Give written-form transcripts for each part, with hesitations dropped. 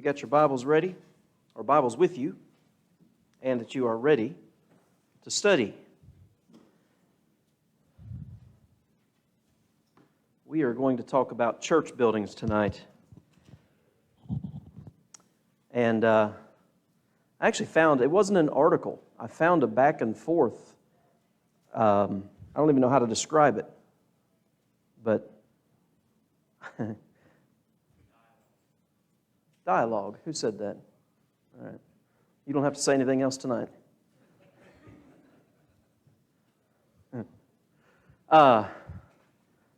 got your Bibles ready, or Bibles with you, and that you are ready to study. We are going to talk about church buildings tonight. And I actually found, it wasn't an article, I found a back and forth. I don't even know how to describe it, but dialogue. Who said that? All right. You don't have to say anything else tonight.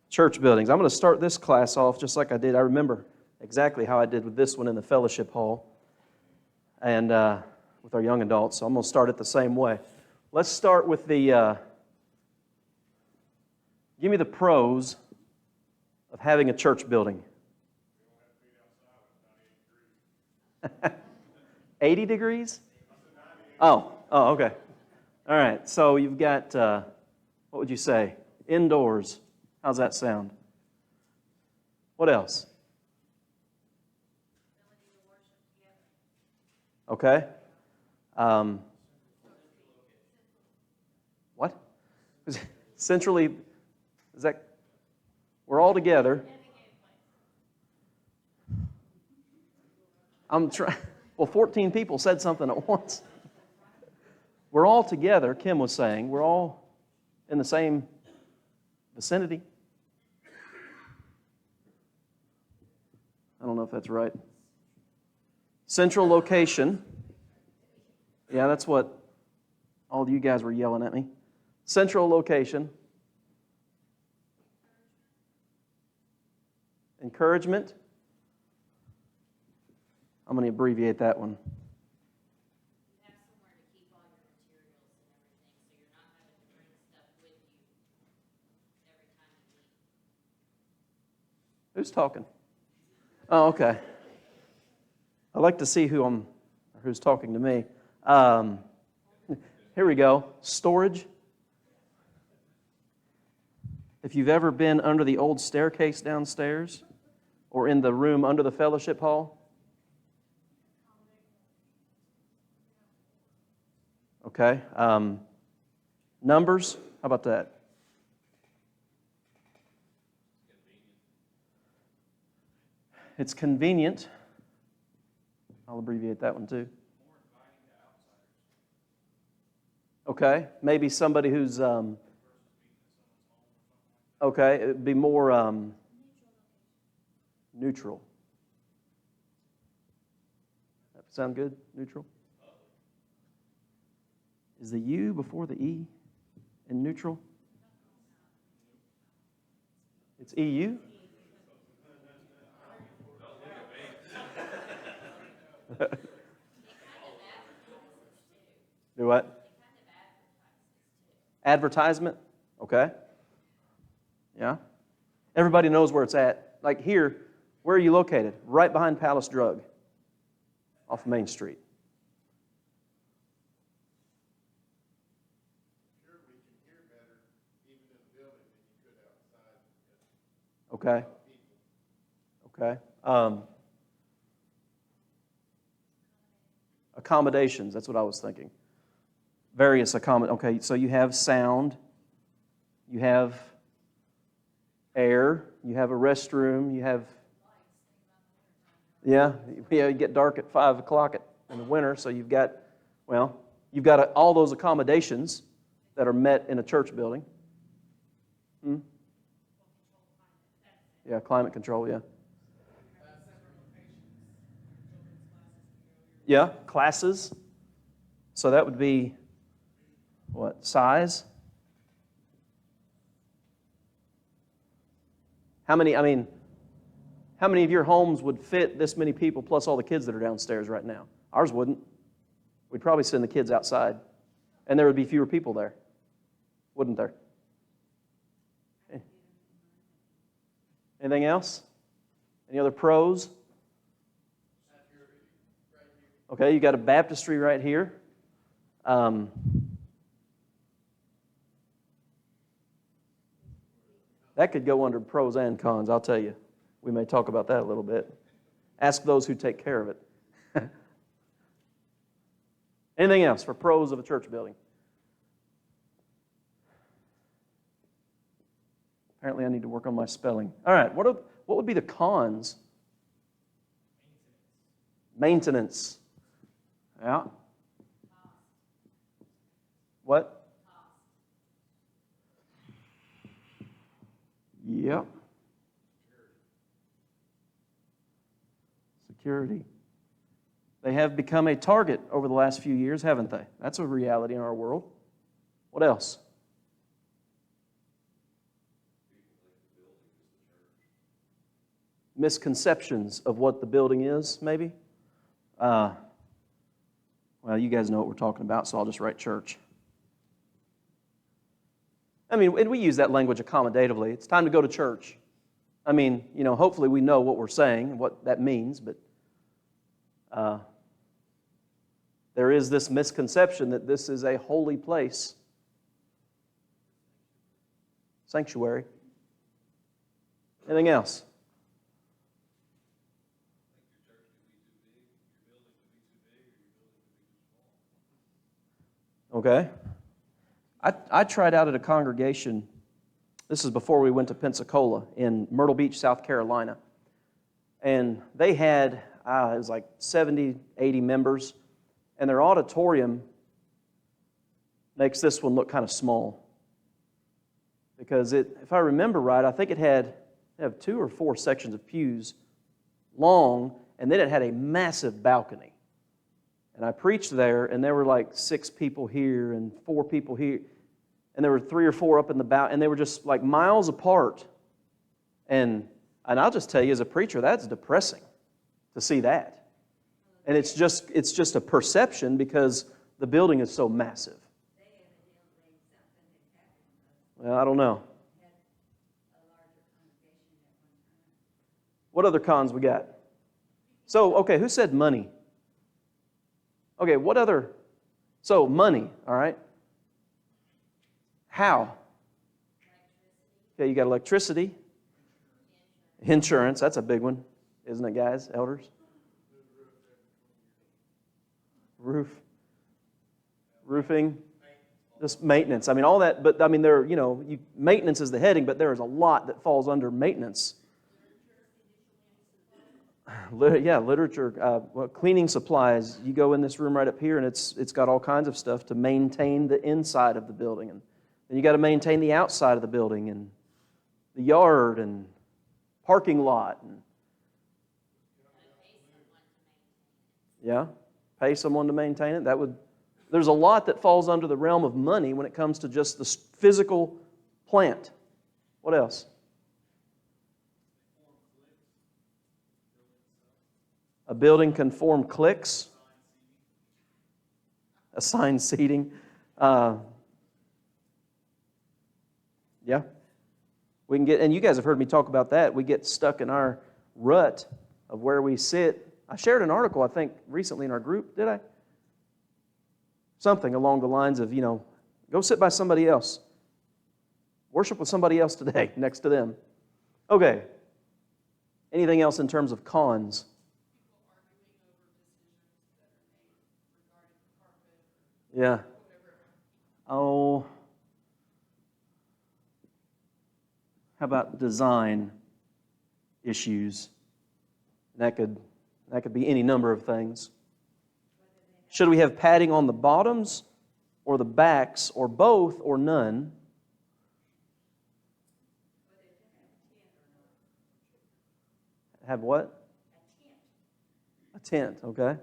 Church buildings. I'm going to start this class off just like I did. I remember exactly how I did with this one in the fellowship hall and with our young adults. So I'm going to start it the same way. Let's start with the, give me the pros of having a church building. 80 degrees? Oh, okay. All right, so you've got, what would you say? Indoors. How's that sound? What else? Okay. What? Centrally, is that, we're all together. I'm trying. Well, 14 people said something at once. We're all together, Kim was saying. We're all in the same vicinity. I don't know if that's right. Central location. Yeah, that's what all of you guys were yelling at me. Central location. Encouragement. I'm going to abbreviate that one. You have somewhere to keep all your materials and everything, so you're not having to bring stuff with you every time you leave. Who's talking? Oh, okay. I like to see who's talking to me. Here we go. Storage. If you've ever been under the old staircase downstairs or in the room under the fellowship hall. Okay. Numbers. How about that? It's convenient. I'll abbreviate that one too. Okay. Maybe somebody who's okay. It'd be more neutral. That sound good? Neutral. Is the U before the E in neutral? It's EU? Do what? Advertisement? Okay. Yeah. Everybody knows where it's at. Like here, where are you located? Right behind Palace Drug off Main Street. Okay. Okay. Accommodations, that's what I was thinking. Various okay, so you have sound, you have air, you have a restroom, you have, yeah, you get dark at 5 o'clock in the winter, so you've got all those accommodations that are met in a church building. Yeah, climate control, yeah. Yeah, classes. So that would be, what, size? How many of your homes would fit this many people plus all the kids that are downstairs right now? Ours wouldn't. We'd probably send the kids outside. And there would be fewer people there. Wouldn't there? Anything else? Any other pros? Okay, you got a baptistry right here. That could go under pros and cons, I'll tell you. We may talk about that a little bit. Ask those who take care of it. Anything else for pros of a church building? Apparently I need to work on my spelling. All right, what would be the cons? Maintenance. Yeah. What? Yep. Security. They have become a target over the last few years, haven't they? That's a reality in our world. What else? Misconceptions of what the building is, maybe? Well, you guys know what we're talking about, so I'll just write church. I mean, and we use that language accommodatively. It's time to go to church. I mean, hopefully we know what we're saying and what that means, but there is this misconception that this is a holy place. Sanctuary. Anything else? Okay. I tried out at a congregation, this is before we went to Pensacola, in Myrtle Beach, South Carolina. And they had, it was like 70, 80 members, and their auditorium makes this one look kind of small. Because if I remember right, I think they have 2 or 4 sections of pews long, and then it had a massive balcony. And I preached there, and there were like 6 people here and 4 people here. And there were 3 or 4 up in the back, and they were just like miles apart. And I'll just tell you, as a preacher, that's depressing to see that. And it's just a perception because the building is so massive. Well, I don't know. What other cons we got? So, okay, who said money? Okay, what other? So, money, all right? How? Okay, you got electricity. Insurance, that's a big one, isn't it, guys, elders? Roofing, just maintenance. I mean, all that, but I mean, maintenance is the heading, but there is a lot that falls under maintenance. Yeah, literature, cleaning supplies. You go in this room right up here, and it's got all kinds of stuff to maintain the inside of the building, and then you got to maintain the outside of the building, and the yard, and parking lot, and yeah, pay someone to maintain it. There's a lot that falls under the realm of money when it comes to just the physical plant. What else? A building can form cliques. Assigned seating. Yeah. We can get, and you guys have heard me talk about that. We get stuck in our rut of where we sit. I shared an article, I think, recently in our group. Did I? Something along the lines of, go sit by somebody else. Worship with somebody else today, next to them. Okay. Anything else in terms of cons? Yeah. Oh. How about design issues? That could be any number of things. Should we have padding on the bottoms or the backs or both or none? Have what? A tent, okay.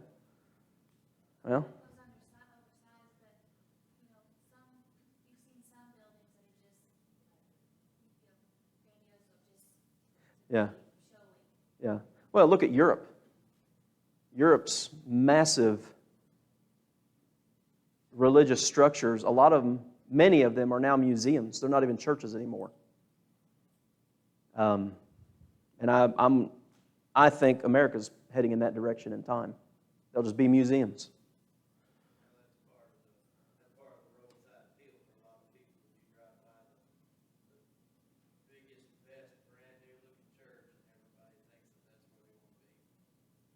Well, yeah. Yeah. Well, look at Europe. Europe's massive religious structures, many of them are now museums. They're not even churches anymore. And I think America's heading in that direction in time. They'll just be museums.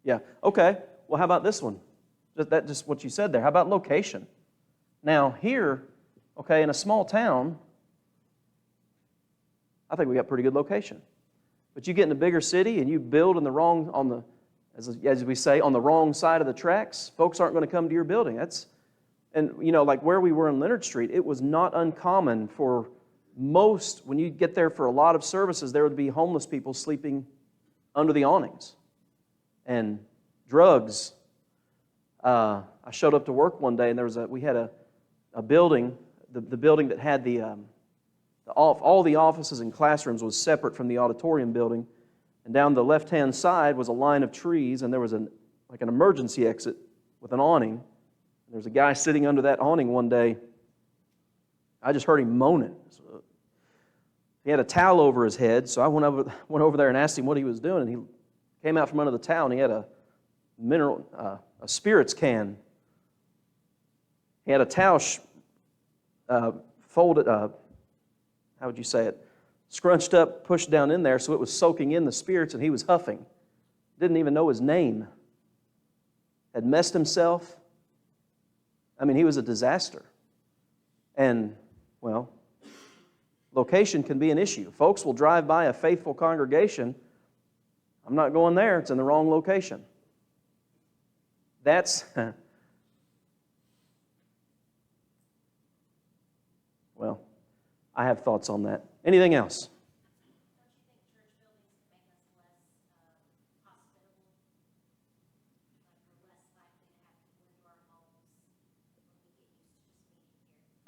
Yeah, okay. well, how about this one? Just what you said there. How about location? Now, here, okay, in a small town, I think we got pretty good location. But you get in a bigger city and you build in the wrong, as we say, on the wrong side of the tracks, folks aren't going to come to your building. And like where we were in Leonard Street, it was not uncommon for most, when you get there for a lot of services, there would be homeless people sleeping under the awnings. And drugs. I showed up to work one day and we had a building, the building that had all the offices and classrooms was separate from the auditorium building. And down the left-hand side was a line of trees, and there was an emergency exit with an awning. There was a guy sitting under that awning one day. I just heard him moaning. He had a towel over his head, so I went over there and asked him what he was doing, and he came out from under the towel, and he had a spirits can. He had a towel folded, how would you say it? Scrunched up, pushed down in there, so it was soaking in the spirits, and he was huffing. Didn't even know his name. Had messed himself. I mean, he was a disaster. And, well, location can be an issue. Folks will drive by a faithful congregation. I'm not going there. It's in the wrong location. That's, well, I have thoughts on that. Anything else?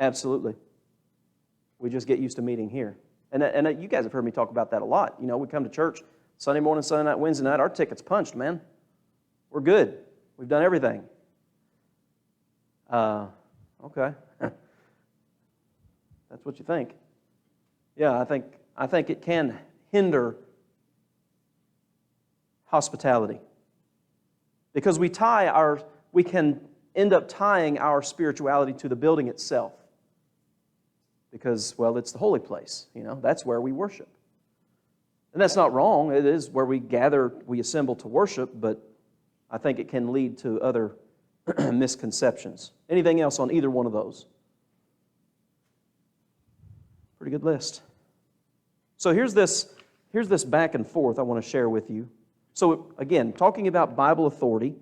Absolutely. We just get used to meeting here. And you guys have heard me talk about that a lot. We come to church Sunday morning, Sunday night, Wednesday night. Our ticket's punched, man. We're good. We've done everything. Okay. That's what you think. Yeah, I think it can hinder hospitality. Because we can end up tying our spirituality to the building itself. Because, well, it's the holy place, that's where we worship. And that's not wrong. It is where we gather, we assemble to worship, but I think it can lead to other misconceptions. Anything else on either one of those? Pretty good list. So here's this back and forth I want to share with you. So again, talking about Bible authority,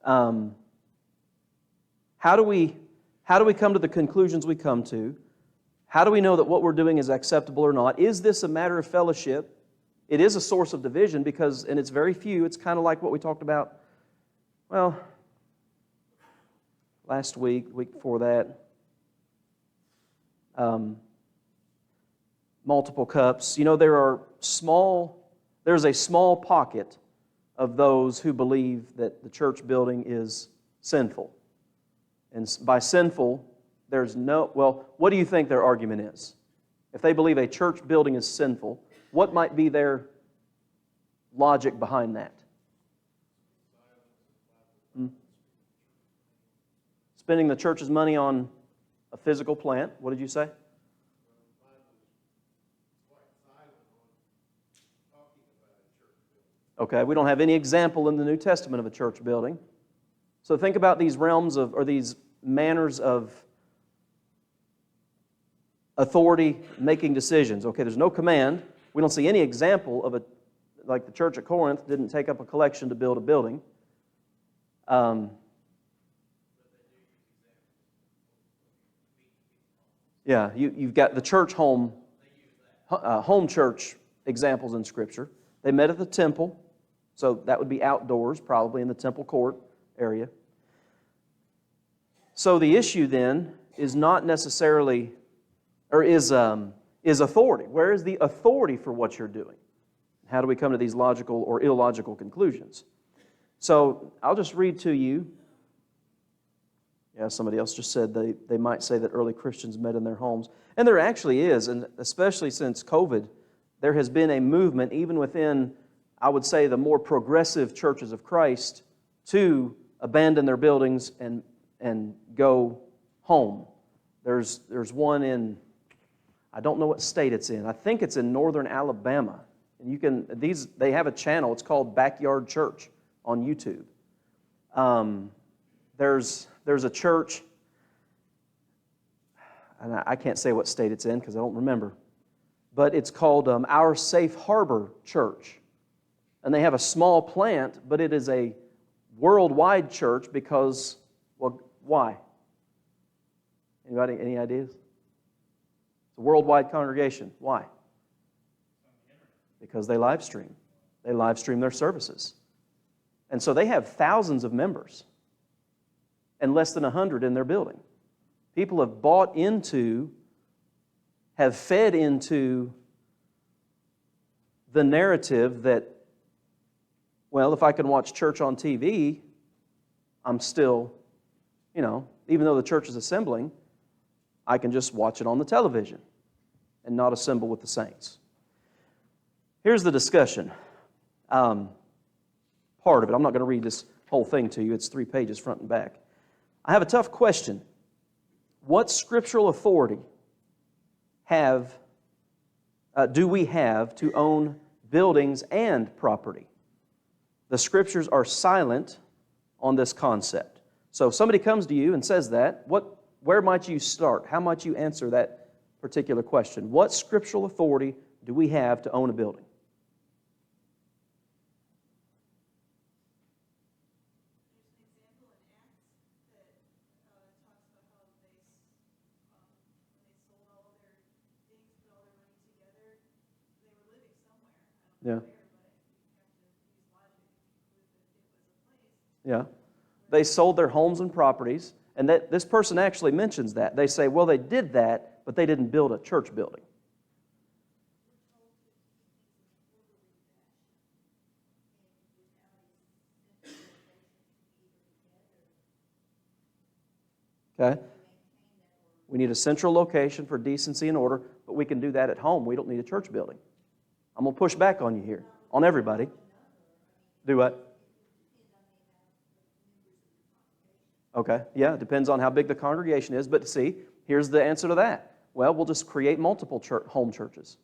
how do we come to the conclusions we come to? How do we know that what we're doing is acceptable or not? Is this a matter of fellowship? It is a source of division because, and it's very few, it's kind of like what we talked about, well, last week before that. Multiple cups. There's a small pocket of those who believe that the church building is sinful. And by sinful, what do you think their argument is? If they believe a church building is sinful, what might be their logic behind that? Spending the church's money on a physical plant. What did you say? Okay, we don't have any example in the New Testament of a church building. So think about these realms or these manners of authority making decisions. Okay, there's no command. We don't see any example of like the church at Corinth didn't take up a collection to build a building. Yeah, you've got the church home church examples in Scripture. They met at the temple, so that would be outdoors, probably in the temple court area. So the issue then is not necessarily, or is authority. Where is the authority for what you're doing? How do we come to these logical or illogical conclusions? So I'll just read to you. Yeah, somebody else just said they might say that early Christians met in their homes. And there actually is, and especially since COVID, there has been a movement, even within, I would say, the more progressive churches of Christ, to abandon their buildings and go home. There's one in, I don't know what state it's in. I think it's in northern Alabama. And they have a channel. It's called Backyard Church. on YouTube. There's a church, and I can't say what state it's in because I don't remember, but it's called Our Safe Harbor Church. And they have a small plant, but it is a worldwide church because, well, why? Anybody, any ideas? It's a worldwide congregation. Why? Because they live stream. They live stream their services. And so they have thousands of members and less than 100 in their building. People have bought into, have fed into the narrative that, well, if I can watch church on TV, I'm still, even though the church is assembling, I can just watch it on the television and not assemble with the saints. Here's the discussion. Part of it. I'm not going to read this whole thing to you. It's 3 pages front and back. I have a tough question. What scriptural authority do we have to own buildings and property? The Scriptures are silent on this concept. So if somebody comes to you and says that, where might you start? How might you answer that particular question? What scriptural authority do we have to own a building? Yeah. Yeah. They sold their homes and properties, and this person actually mentions that. They say, well, they did that, but they didn't build a church building. Okay? We need a central location for decency and order, but we can do that at home. We don't need a church building. I'm going to push back on you here, on everybody. Do what? Okay, yeah, it depends on how big the congregation is. But see, here's the answer to that. Well, we'll just create multiple home churches.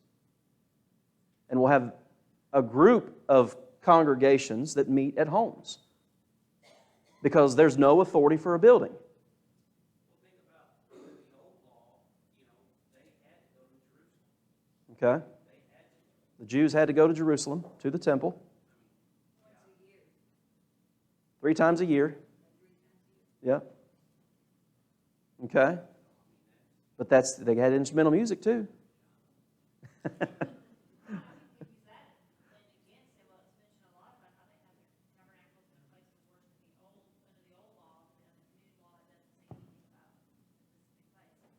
And we'll have a group of congregations that meet at homes. Because there's no authority for a building. Okay? The Jews had to go to Jerusalem, to the temple. 3 times a year. Yeah. Okay. But they had instrumental music too.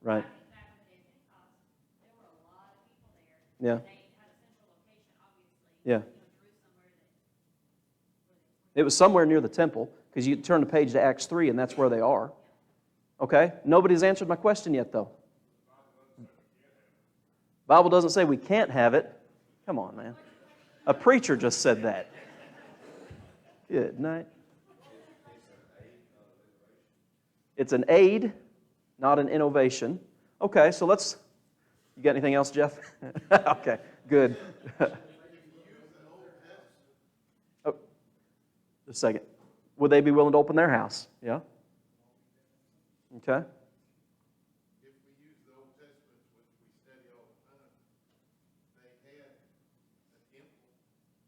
Right. Yeah. Yeah. It was somewhere near the temple, because you turn the page to Acts 3, and that's where they are. Okay? Nobody's answered my question yet, though. Bible doesn't say we can't have it. Come on, man. A preacher just said that. Good night. It's an aid, not an innovation. Okay, so you got anything else, Jeff? Okay, good. Oh, just a second. Would they be willing to open their house? Yeah? Okay. If we use the Old Testament, which we study all the time, they had a temple,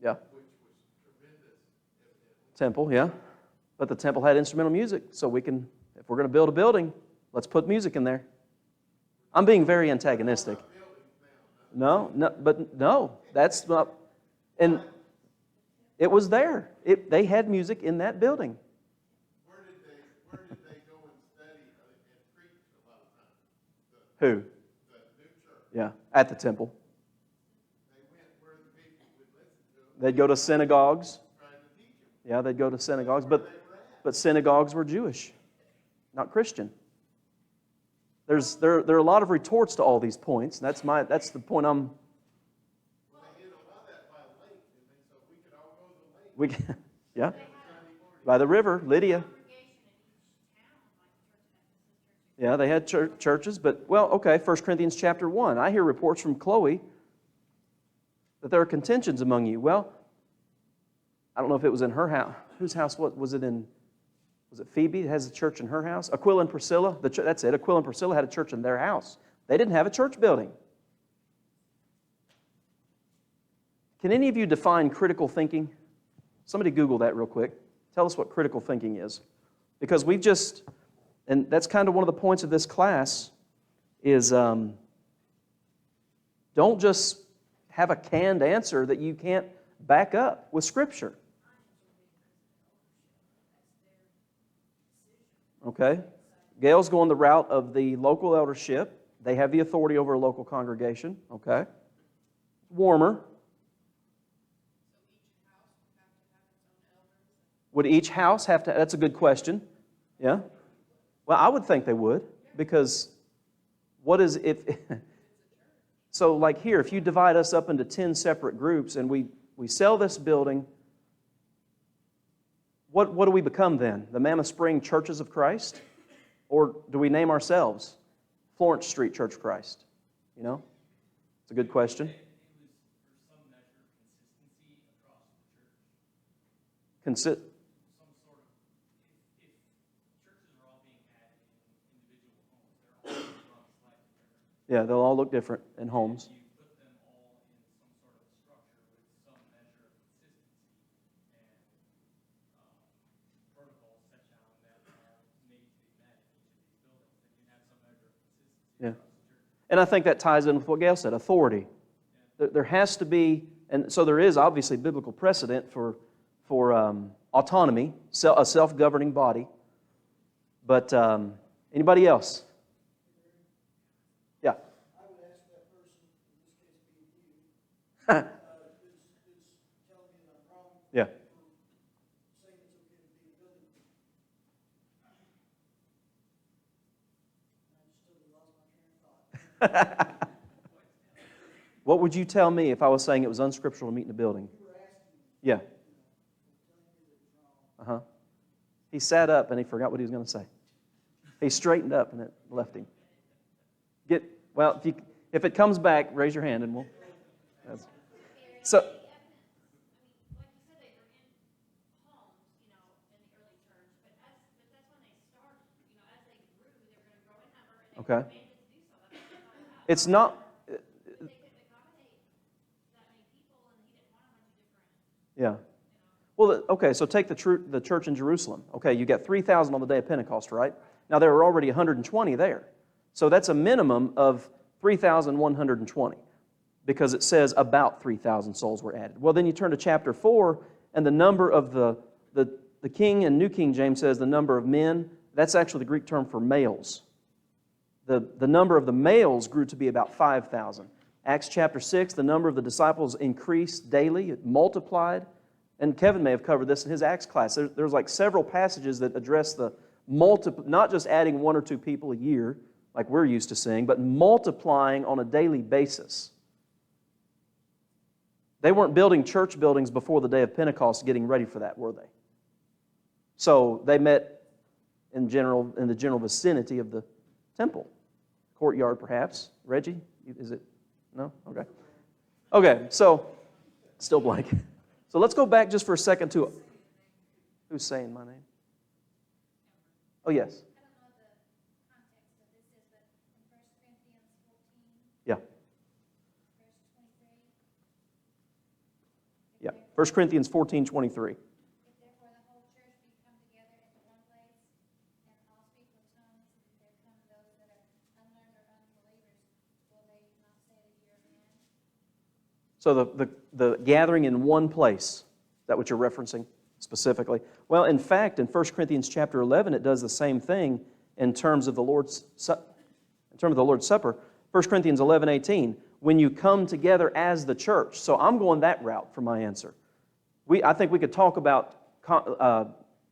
Yeah. which was tremendous, evidently. Temple, yeah. But the temple had instrumental music, so if we're going to build a building, let's put music in there. I'm being very antagonistic. No, that's not. And it was there. They had music in that building. Where did they go and study and preach a lot of times? Who? The new church. Yeah, at the temple. They went where the people would listen to them, They'd go to synagogues. trying to teach them. Yeah, they'd go to synagogues, but synagogues were Jewish, not Christian. There are a lot of retorts to all these points. That's the point I'm. They hit a lot of that by the lake, didn't they? So we could all go to the lake. Yeah, by the river, Lydia. Yeah, they had churches, but, well, okay, 1 Corinthians chapter 1. I hear reports from Chloe that there are contentions among you. Well, I don't know if it was in her house. Whose house was it in? Was it Phoebe that has a church in her house? Aquila and Priscilla, that's it. Aquila and Priscilla had a church in their house. They didn't have a church building. Can any of you define critical thinking? Somebody Google that real quick. Tell us what critical thinking is. Because we've just, and that's kind of one of the points of this class, is don't just have a canned answer that you can't back up with Scripture. Okay? Gail's going the route of the local eldership. They have the authority over a local congregation. Okay? Warmer. Would each house have to? That's a good question. Yeah? Well, I would think they would, because what is if... So like here, if you divide us up into 10 separate groups and we sell this building, what do we become then? The Mammoth Spring Churches of Christ? Or do we name ourselves Florence Street Church of Christ? You know? It's a good question. Yeah, they'll all look different in homes. You put them all in some sort of structure with some measure of consistency and protocols set down that are made to be met in each of these buildings, then you have some measure of consistency Yeah. across the church. And I think that ties in with what Gail said, authority. There has to be, and so there is obviously biblical precedent for autonomy, a self-governing body. But anybody else? Yeah. I would ask that person, in this case being you, who's telling me that I'm wrong Yeah. for saying it's okay to be a building. And I just totally lost my train of thought. What would you tell me if I was saying it was unscriptural to meet in a building? You were asking me, Yeah. telling me that it's wrong. Uh-huh. He sat up and he forgot what he was going to say. He straightened up and it left him. Well, if it comes back, raise your hand and we'll... So... Like you said, they were in homes, in the early church, but that's when they started. As they grew, they were going to grow in number, and they Okay. were commanded to do so. That's what they thought about. It's not... But they couldn't accommodate that many people, and he didn't want a bunch of different. Yeah. Well, okay, so take the church in Jerusalem. Okay, you got 3,000 on the day of Pentecost, right? Now, there were already 120 there. So that's a minimum of 3,120 because it says about 3,000 souls were added. Well, then you turn to chapter 4, and the number of the King and New King James says the number of men, that's actually the Greek term for males. The number of the males grew to be about 5,000. Acts chapter 6, the number of the disciples increased daily, it multiplied. And Kevin may have covered this in his Acts class. There's like several passages that address the not just adding 1 or 2 people a year, like we're used to seeing, but multiplying on a daily basis. They weren't building church buildings before the day of Pentecost getting ready for that, were they? So they met in the general vicinity of the temple. Courtyard, perhaps. Reggie, is it? No? Okay. Okay, so, still blank. So let's go back just for a second to, who's saying my name? Oh, yes. I don't know the context of this is, but in 1 Corinthians 14, Yeah. verse 23. Yeah. 1 Corinthians 14:23. If therefore the whole church be come together into one place, and all speak with tongues, and there come those that are unlearned or unbelievers, will they not say the year of man? So the gathering in one place, is that what you're referencing specifically? Well, in fact, in 1 Corinthians chapter 11, it does the same thing in terms of the Lord's Supper. 1 Corinthians 11:18, when you come together as the church. So I'm going that route for my answer. I think we could talk about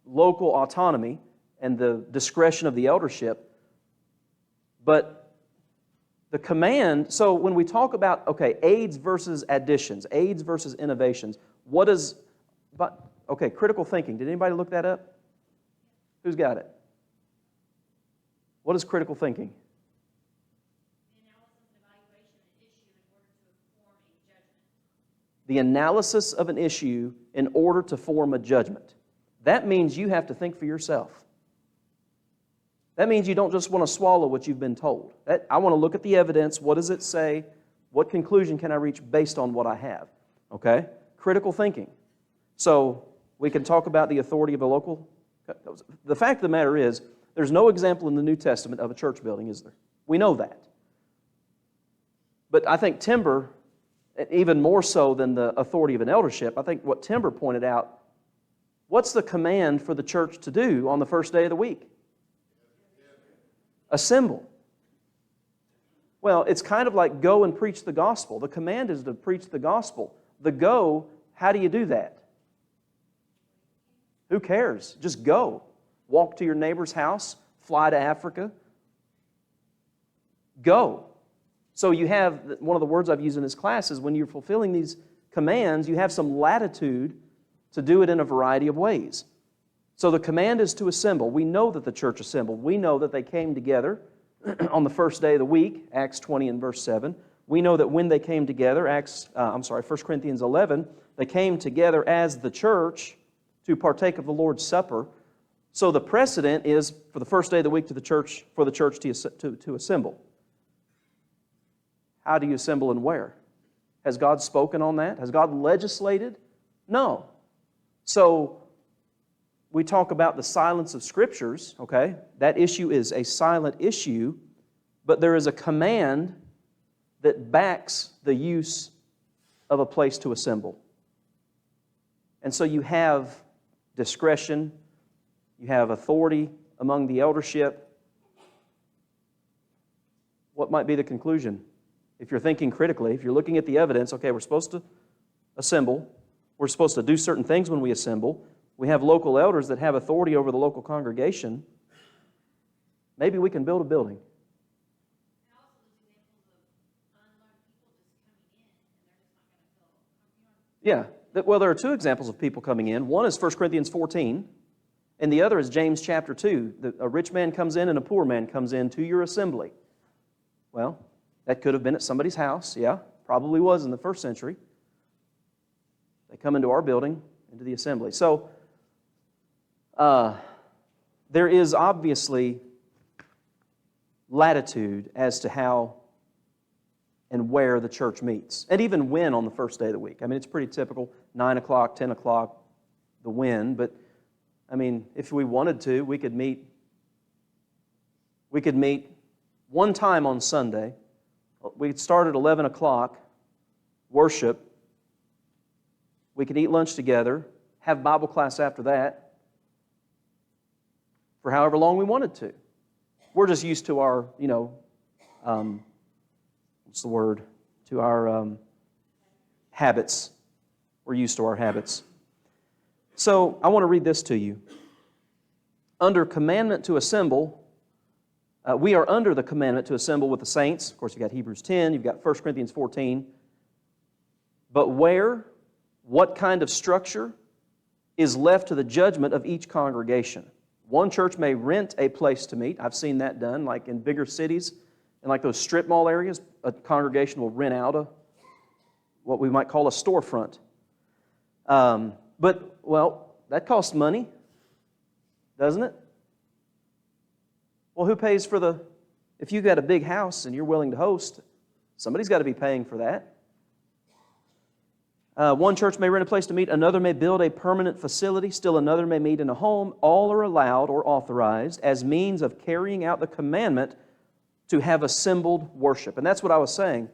local autonomy and the discretion of the eldership, but the command, so when we talk about, okay, aids versus additions, aids versus innovations, critical thinking. Did anybody look that up? Who's got it? What is critical thinking? The analysis and evaluation of an issue in order to form a judgment. the analysis of an issue in order to form a judgment. That means you have to think for yourself. That means you don't just want to swallow what you've been told. I want to look at the evidence. What does it say? What conclusion can I reach based on what I have? Okay? Critical thinking. So we can talk about the authority of a local. The fact of the matter is, there's no example in the New Testament of a church building, is there? We know that. But I think Timber, even more so than the authority of an eldership, I think what Timber pointed out, what's the command for the church to do on the first day of the week? Assemble. Well, it's kind of like go and preach the gospel. The command is to preach the gospel. The go, how do you do that? Who cares? Just go. Walk to your neighbor's house, fly to Africa. Go. So you have, one of the words I've used in this class is when you're fulfilling these commands, you have some latitude to do it in a variety of ways. So the command is to assemble. We know that the church assembled. We know that they came together on the first day of the week, Acts 20 and verse 7. We know that when they came together, 1 Corinthians 11, they came together as the church to partake of the Lord's Supper. So the precedent is for the first day of the week for the church to assemble. How do you assemble and where? Has God spoken on that? Has God legislated? No. So we talk about the silence of Scriptures, okay? That issue is a silent issue, but there is a command that backs the use of a place to assemble. And so you have discretion, you have authority among the eldership. What might be the conclusion? If you're thinking critically, if you're looking at the evidence, okay, we're supposed to assemble, we're supposed to do certain things when we assemble, we have local elders that have authority over the local congregation, maybe we can build a building. Yeah, well, there are two examples of people coming in. One is 1 Corinthians 14, and the other is James chapter 2. A rich man comes in and a poor man comes in to your assembly. Well, that could have been at somebody's house, yeah, probably was in the first century. They come into our building, into the assembly. So, there is obviously latitude as to how and where the church meets, and even when on the first day of the week. I mean, it's pretty typical, 9 o'clock, 10 o'clock, the when, but I mean, if we wanted to, we could meet one time on Sunday. We could start at 11 o'clock, worship. We could eat lunch together, have Bible class after that, for however long we wanted to. We're just used to our, to our habits. We're used to our habits. So I want to read this to you. Under commandment to assemble, we are under the commandment to assemble with the saints. Of course, you've got Hebrews 10, you've got 1 Corinthians 14. But where, what kind of structure is left to the judgment of each congregation? One church may rent a place to meet. I've seen that done, like in bigger cities, in like those strip mall areas, a congregation will rent out what we might call a storefront. But, well, that costs money, doesn't it? Well, who pays for if you've got a big house and you're willing to host, somebody's got to be paying for that. One church may rent a place to meet, another may build a permanent facility, still another may meet in a home. All are allowed or authorized as means of carrying out the commandment to have assembled worship. And that's what I was saying.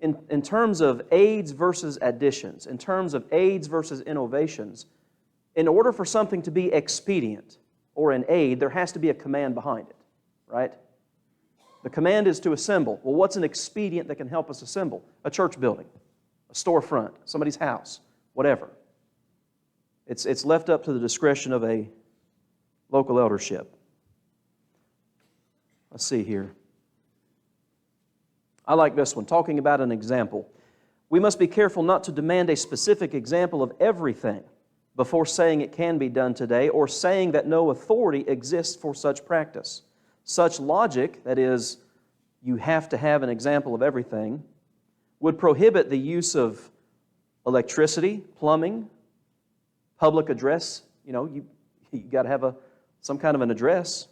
In terms of aids versus additions, in terms of aids versus innovations, in order for something to be expedient or an aid, there has to be a command behind it, right? The command is to assemble. Well, what's an expedient that can help us assemble? A church building, a storefront, somebody's house, whatever. It's left up to the discretion of a local eldership. Let's see here. I like this one, talking about an example. We must be careful not to demand a specific example of everything before saying it can be done today or saying that no authority exists for such practice. Such logic, that is, you have to have an example of everything, would prohibit the use of electricity, plumbing, public address. You got to have some kind of an address,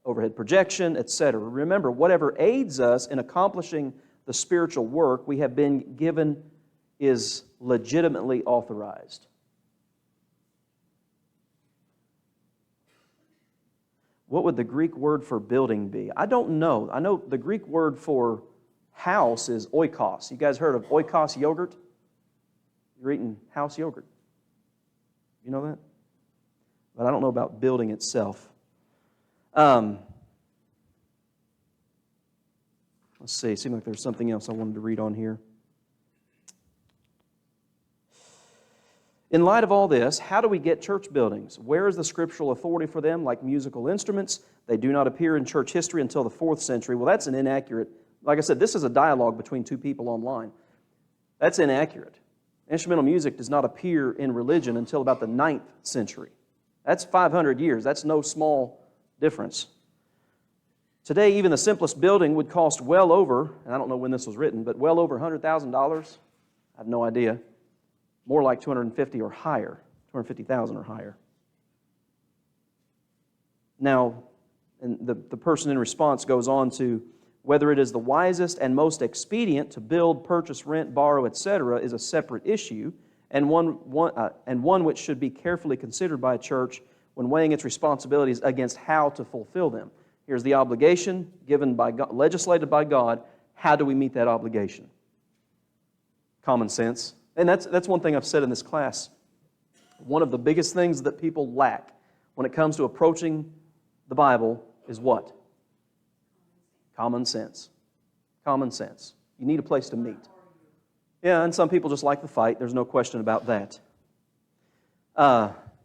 overhead projection, etc. Remember, whatever aids us in accomplishing the spiritual work we have been given is legitimately authorized. What would the Greek word for building be? I don't know. I know the Greek word for house is oikos. You guys heard of oikos yogurt? You're eating house yogurt. You know that? But I don't know about building itself. Let's see. It seemed like there's something else I wanted to read on here. In light of all this, how do we get church buildings? Where is the scriptural authority for them, like musical instruments? They do not appear in church history until the 4th century. Well, that's an inaccurate. Like I said, this is a dialogue between two people online. That's inaccurate. Instrumental music does not appear in religion until about the 9th century. That's 500 years. That's no small difference. Today, even the simplest building would cost well over, and I don't know when this was written, but well over $100,000. I have no idea. More like 250 or higher, 250,000 or higher. Now, and the person in response goes on to, whether it is the wisest and most expedient to build, purchase, rent, borrow, etc., is a separate issue, and one which should be carefully considered by a church when weighing its responsibilities against how to fulfill them. Here's the obligation given by God, legislated by God. How do we meet that obligation? Common sense. And that's one thing I've said in this class. One of the biggest things that people lack when it comes to approaching the Bible is what? Common sense. Common sense. You need a place to meet. Yeah, and some people just like the fight. There's no question about that.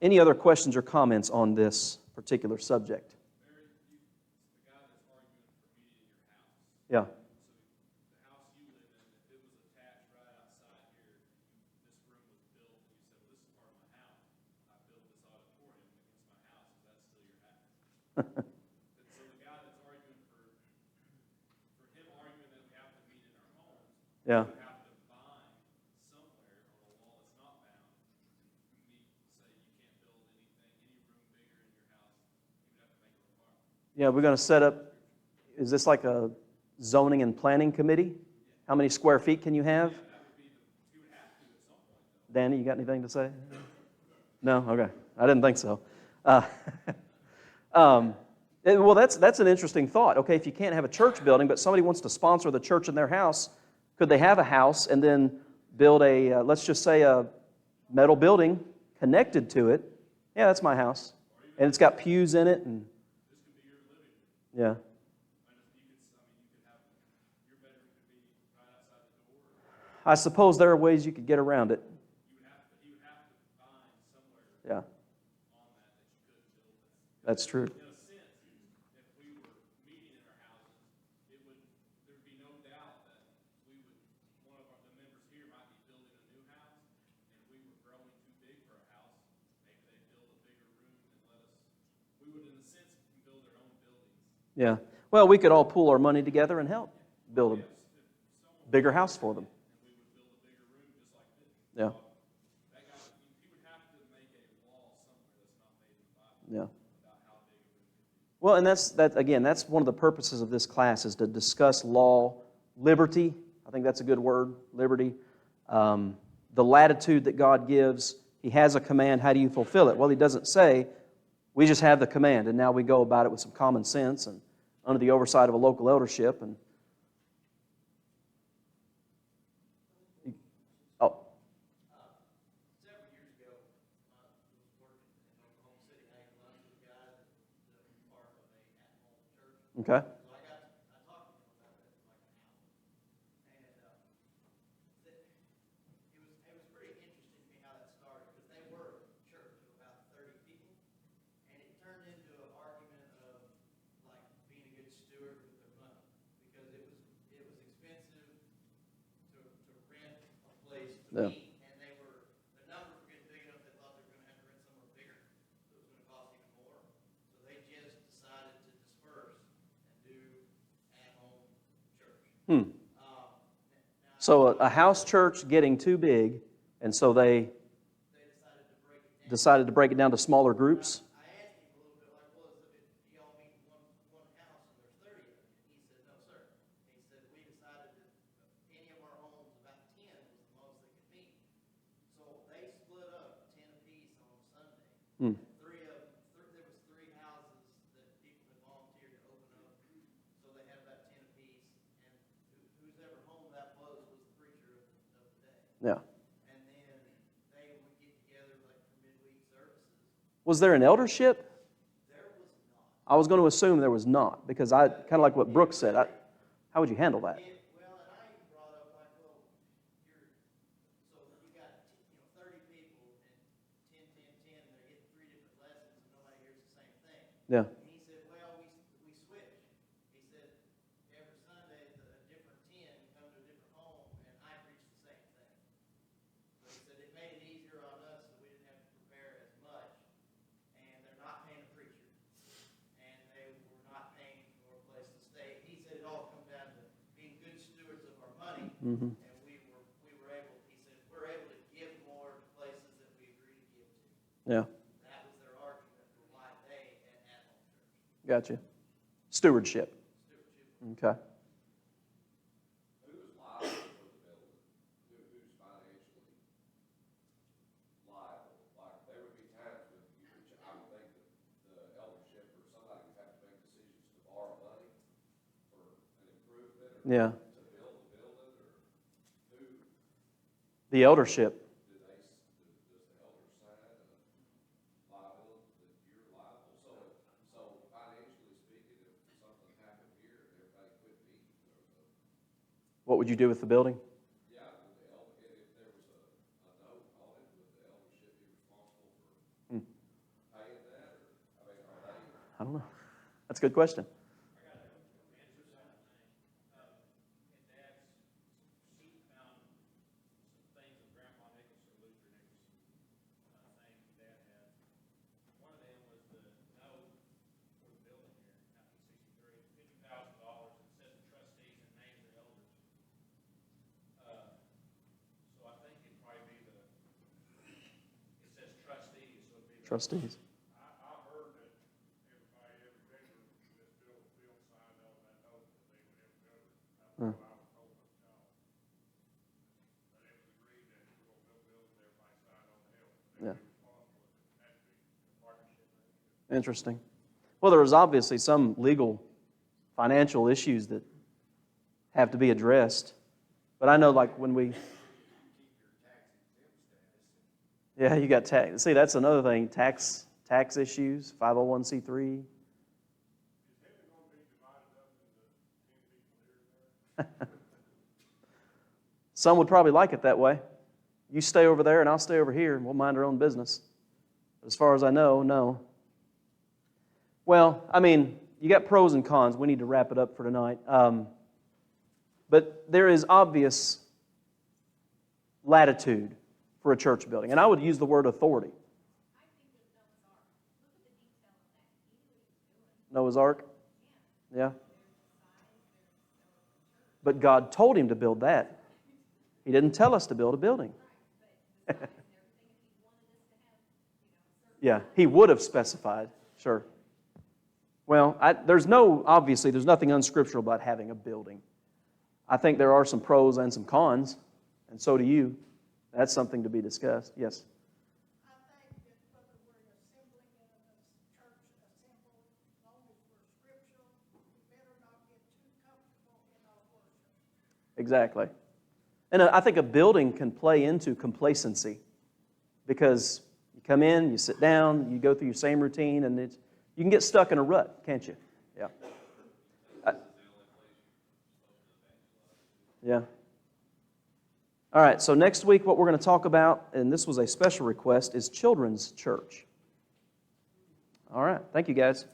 Any other questions or comments on this particular subject? Yeah. So the guy that's arguing for him arguing that we have to meet in our homes, Yeah. we have to bind somewhere on a wall that's not bound. Say you can't build any room bigger in your house. You would have to make a requirement. Yeah, we're going to set up, is this like a zoning and planning committee? How many square feet can you have? You would have to at some point, though. Danny, you got anything to say? No? Okay. I didn't think so. Well, that's an interesting thought. Okay, if you can't have a church building, but somebody wants to sponsor the church in their house, could they have a house and then build a, let's just say a metal building connected to it? Yeah, that's my house. And it's got pews in it. And yeah. I suppose there are ways you could get around it. You would have to bind somewhere Yeah, on that you couldn't build that. that's true. In a sense, if we were meeting in our houses, there'd be no doubt that one of the members here might be building a new house, and we were growing too big for a house. Maybe they'd build a bigger room and we would, in a sense, build our own buildings. Yeah. Well, we could all pool our money together and help build a bigger house for them. And we would build a bigger room just like this. Yeah. That guy, he would have to make a law somewhere that's not made in the Bible Yeah. about how big a room could be. Well, and that's one of the purposes of this class is to discuss law, liberty. I think that's a good word, liberty. The latitude that God gives. He has a command. How do you fulfill it? Well, He doesn't say, we just have the command, and now we go about it with some common sense and under the oversight of a local eldership. And oh, Several years ago, I was working in Oklahoma City, hanging lunch with a guy that was part of a at-home church. okay. So I talked to him about that for like an hour. And it was pretty interesting to me how that started, because they were a church of about 30 people. And it turned into an argument of like being a good steward with their money, because it was expensive to rent a place to Yeah. meet, and the numbers were getting big enough, they thought they were gonna have to rent somewhere bigger, so it was gonna cost even more. So they just decided to disperse and do at-home church. Hmm. Now, So a house church getting too big, and so they decided to break it down to smaller groups. I asked him a little bit like, well, if y'all meet in one house and there's 30 of you? He said, no, sir. He said, we decided that any of our homes, about 10 was the most they could meet. So they split up 10 apiece on Sunday. Hmm. There was 3 houses that people had volunteered to open up. So they had about 10 apiece. And whoever home that was the preacher of the day. Yeah. And then they would get together like for midweek services. Was there an eldership? There was not. I was going to assume there was not, because I kind of like what Brooks said. How would you handle that? Well, and I even brought up like, well, so you got, 30 people and 10, 10, 10, they're getting 3 different lessons and nobody hears the same thing. Yeah. And he said, well, we switch. He said, every Sunday, a different 10 come to a different home and I preach the same thing. So he said, it made it easier on us so we didn't have to prepare as much. And they're not paying a preacher. And they were not paying for a place to stay. He said it all comes down to being good stewards of our money. Mm-hmm. And we were able, he said, we're able to give more to places that we agree to give to. Yeah. That was their argument for why they had at-home church. Gotcha. Stewardship. Okay. Who's liable for the building? Who's financially liable? Like, there would be times when I would think that the eldership or somebody would have to make decisions to borrow money for an improvement or Yeah. to build the building, or who, The eldership. does the elder sign a liability that you're liable? So financially speaking, if something happened here and everybody quit meeting, What would you do with the building? yeah, would the elder, if there was a note on it, would the eldership be responsible for Hmm. paying that, or, I mean, are they? I don't know. That's a good question. Trustees. I heard that everybody, every member in this bill signed on that note that they would have covered. That's what I was told by John. But it was agreed that if we're gonna build buildings, everybody signed on the hill. They Yeah. would be responsible if it had to be a partnership. Interesting. Well, there was obviously some legal, financial issues that have to be addressed. But I know, like, when we... Yeah, you got tax. See, that's another thing. Tax issues, 501c3. Some would probably like it that way. You stay over there and I'll stay over here and we'll mind our own business. As far as I know, no. Well, I mean, you got pros and cons. We need to wrap it up for tonight. But there is obvious latitude for a church building. And I would use the word authority. Noah's Ark? Yeah. But God told him to build that. He didn't tell us to build a building. Yeah, he would have specified, sure. Well, there's nothing unscriptural about having a building. I think there are some pros and some cons, and so do you. That's something to be discussed. Yes? I think that whether we're assembling in a church assemble, as long as we're scriptural, we better not get too comfortable in our worship. Exactly. And I think a building can play into complacency because you come in, you sit down, you go through your same routine, and you can get stuck in a rut, can't you? Yeah. Yeah. All right, so next week what we're going to talk about, and this was a special request, is children's church. All right, thank you guys.